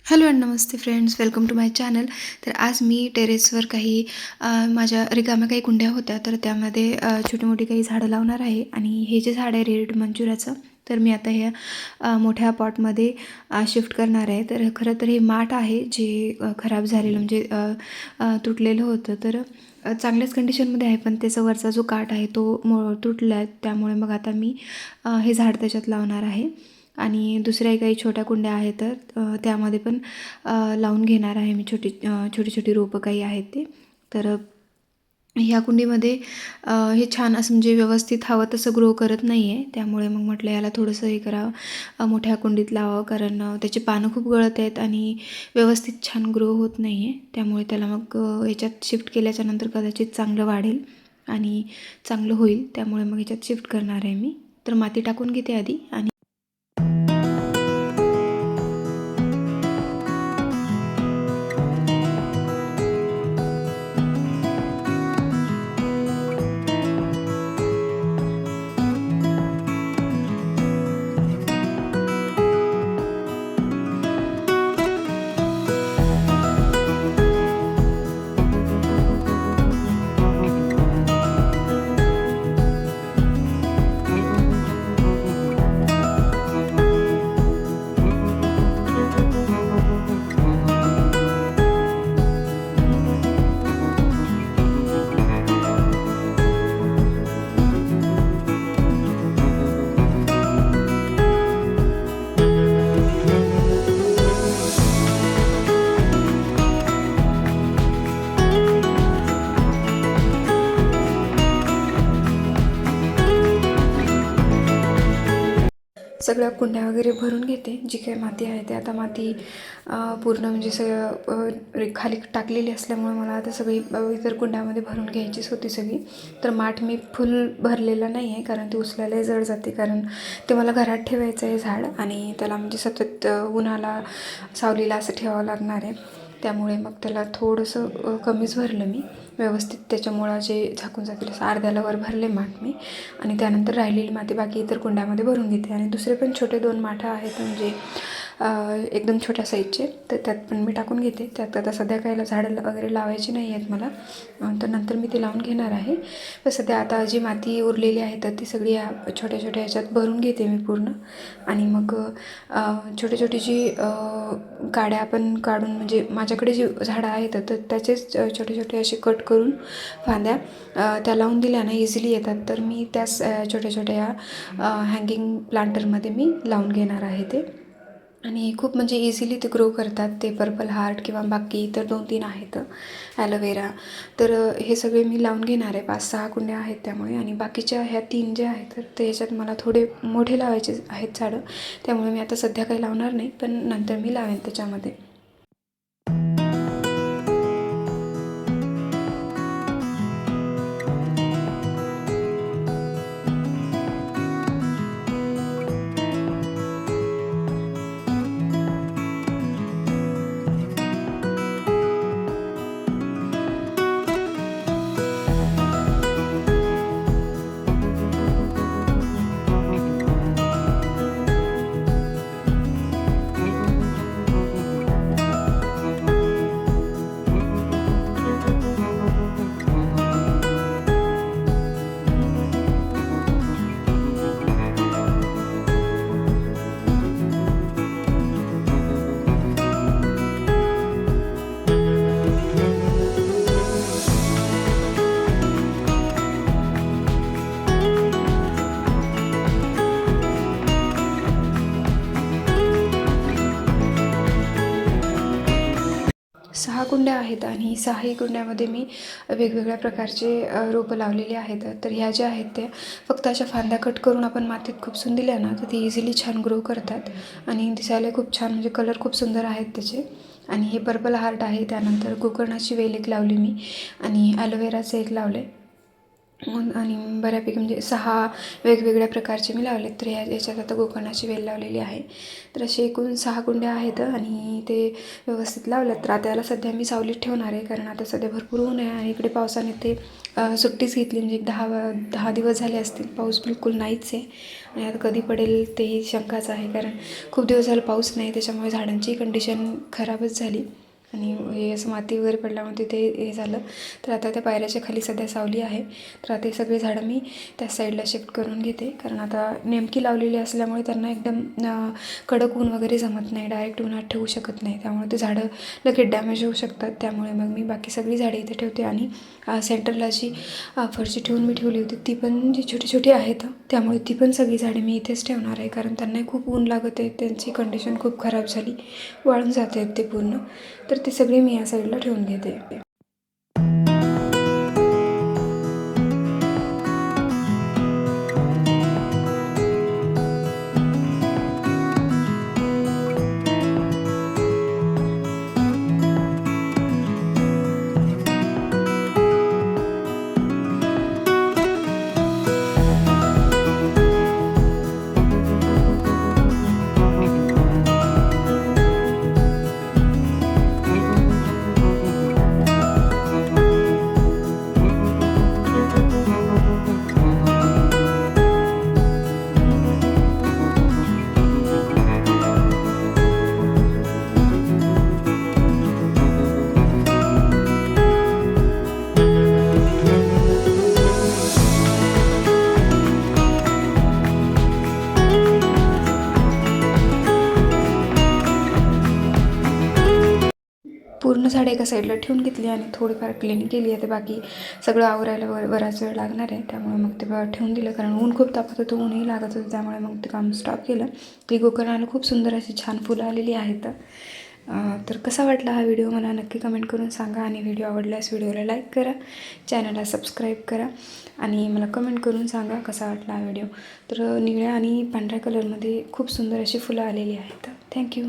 Hello and नमस्ते friends, welcome to my channel. तर आज मी टेरेसवर काही माझ्या रिकाम्या काही कुंड्या होत्या, तर त्यामध्ये छोटी मोठी काही झाडं लावणार आहे. आणि हे जे झाड आहे रेड मंजुराचं, तर मी आता ह्या मोठ्या पॉटमध्ये शिफ्ट करणार आहे. तर खरं तर हे माठ आहे जे खराब झालेलं म्हणजे तुटलेलं होतं. तर चांगल्याच कंडिशनमध्ये आहे, पण त्याचा वरचा जो काठ आहे तो तुटला आहे. त्यामुळे मग आता मी हे झाड त्याच्यात लावणार आहे. आणि दुसऱ्या काही छोट्या कुंड्या आहेत, तर त्यामध्ये पण लावून घेणार आहे मी. छोटी छोटी रोपं काही आहेत ते. तर ह्या कुंडीमध्ये हे छान असं म्हणजे व्यवस्थित हवं तसं ग्रो करत नाही आहे. त्यामुळे मग म्हटलं याला थोडंसं हे करावं, मोठ्या कुंडीत लावावं, कारण त्याची पानं खूप गळत आहेत आणि व्यवस्थित छान ग्रो होत नाही आहे. त्यामुळे त्याला मग याच्यात शिफ्ट केल्याच्यानंतर कदाचित चांगलं वाढेल आणि चांगलं होईल. त्यामुळे मग याच्यात शिफ्ट करणार आहे मी. तर माती टाकून घेते आधी. आणि सगळ्या कुंड्या वगैरे भरून घेते. जी काही माती आहे ते आता माती पूर्ण म्हणजे सगळं खाली टाकलेली असल्यामुळे मला आता सगळी इतर कुंड्यामध्ये भरून घ्यायचीच होती सगळी. तर माठ मी फुल भरलेला नाही आहे, कारण ते उचलायला जड जाते, कारण ते मला घरात ठेवायचं आहे झाड. आणि त्याला म्हणजे सतत उन्हाला सावलीला असं ठेवावं लागणार आहे. त्यामुळे मग त्याला थोडंसं कमीच भरलं मी व्यवस्थित. त्याच्या मुळाचे झाकून जातील असं अर्ध्याला वर भरले माठ मी. आणि त्यानंतर राहिलेली माती बाकी इतर कुंड्यामध्ये भरून घेते. आणि दुसरे पण छोटे 2 माठं आहेत म्हणजे एकदम छोट्या साईजचे, तर त्यात पण मी टाकून घेते. त्यात आता सध्या कायला झाडं वगैरे लावायची नाही आहेत मला, तर नंतर मी ते लावून घेणार आहे. तर सध्या आता जी माती उरलेली आहे तर ती सगळी छोट्या छोट्या ह्याच्यात भरून घेते मी पूर्ण. आणि मग छोटी छोटी जी काड्या आपण काढून म्हणजे माझ्याकडे जी झाडं आहेत तर त्याचेच छोटे छोटे असे कट करून फांद्या त्या लावून दिल्या ना इझिली येतात. तर मी त्याच छोट्या छोट्या हँगिंग प्लांटरमध्ये मी लावून घेणार आहे ते. आणि खूप म्हणजे इझिली ते ग्रो करतात. ते पर्पल हार्ट किंवा बाकी इतर 2-3 आहेत ॲलोवेरा. तर हे सगळे मी लावून घेणार आहे. 5-6 कुंड्या आहेत त्यामुळे. आणि बाकीच्या ह्या 3 जे आहेत तर ते ह्याच्यात मला थोडे मोठे लावायचे आहेत झाडं. त्यामुळे मी आता सध्या काही लावणार नाही, पण नंतर मी लावेन त्याच्यामध्ये. सहा कुंड्या आहेत आणि 6ही कुंड्यामध्ये मी वेगवेगळ्या प्रकारचे रोपं लावलेली आहेत. तर ह्या ज्या आहेत त्या फक्त अशा फांद्या कट करून आपण मातीत खुपसून दिल्या ना तर ती इझिली छान ग्रो करतात. आणि दिसायला खूप छान म्हणजे कलर खूप सुंदर आहेत त्याचे. आणि हे पर्पल हार्ट आहे. त्यानंतर गोकर्णाची वेल एक लावली मी आणि ॲलोवेराचं एक लावले. आणि बऱ्यापैकी म्हणजे 6 वेगवेगळ्या प्रकारचे मी लावलेत. तर याच्यात आता गोकर्णाची वेल लावलेली आहे. तर असे एकूण 6 कुंड्या आहेत आणि ते व्यवस्थित लावल्यात. तर आता याला सध्या मी सावलीत ठेवणार आहे, कारण आता सध्या भरपूर ऊन आहे आणि इकडे पावसाने ते सुट्टीच घेतली. म्हणजे 10 दिवस झाले असतील, पाऊस बिलकुल नाहीच आहे. आणि आता कधी पडेल तेही शंकाच आहे, कारण खूप दिवस झाला पाऊस नाही, त्याच्यामुळे झाडांची कंडिशन खराबच झाली आणि हे असं माती वगैरे पडल्यामुळे ते हे झालं. तर आता त्या पायऱ्याच्या खाली सध्या सावली आहे. तर आता हे सगळे झाडं मी त्या साईडला शिफ्ट करून घेते, कारण आता नेमकी लावलेली असल्यामुळे त्यांना एकदम कडक ऊन वगैरे जमत नाही, डायरेक्ट उन्हात ठेवू शकत नाही, त्यामुळे ते झाडं लगेच डॅमेज होऊ शकतात. त्यामुळे मग मी बाकी सगळी झाडे इथे ठेवते आणि सेंटरला जी फरशी ठेवून मी ठेवली होती ती पण जी छोटी छोटी आहेत, त्यामुळे ती पण सगळी झाडे मी इथेच ठेवणार आहे, कारण त्यांनाही खूप ऊन लागत आहे. त्यांची कंडिशन खूप खराब झाली, वाळून जाते आहेत ते पूर्ण. तर ते सगळे मी या साईडला ठेवून घेते. पूर्ण झाडे एका साईडला ठेवून घेतली आणि थोडीफार क्लीनिंग केली आहे. ते बाकी सगळं आवरायला बराच वेळ लागणार आहे, त्यामुळे मग ते ठेवून दिलं, कारण ऊन खूप तापत होतं, ऊनही लागत होतं, त्यामुळे मग ते काम स्टॉप केलं. ती गोकर्णाला खूप सुंदर अशी छान फुलं आलेली आहेत. तर कसा वाटला हा व्हिडिओ मला नक्की कमेंट करून सांगा, आणि व्हिडिओ आवडल्यास व्हिडिओला लाईक करा, चॅनलला सबस्क्राईब करा आणि मला कमेंट करून सांगा कसा वाटला हा व्हिडिओ. तर निळ्या आणि पांढऱ्या कलरमध्ये खूप सुंदर अशी फुलं आलेली आहेत. थँक्यू.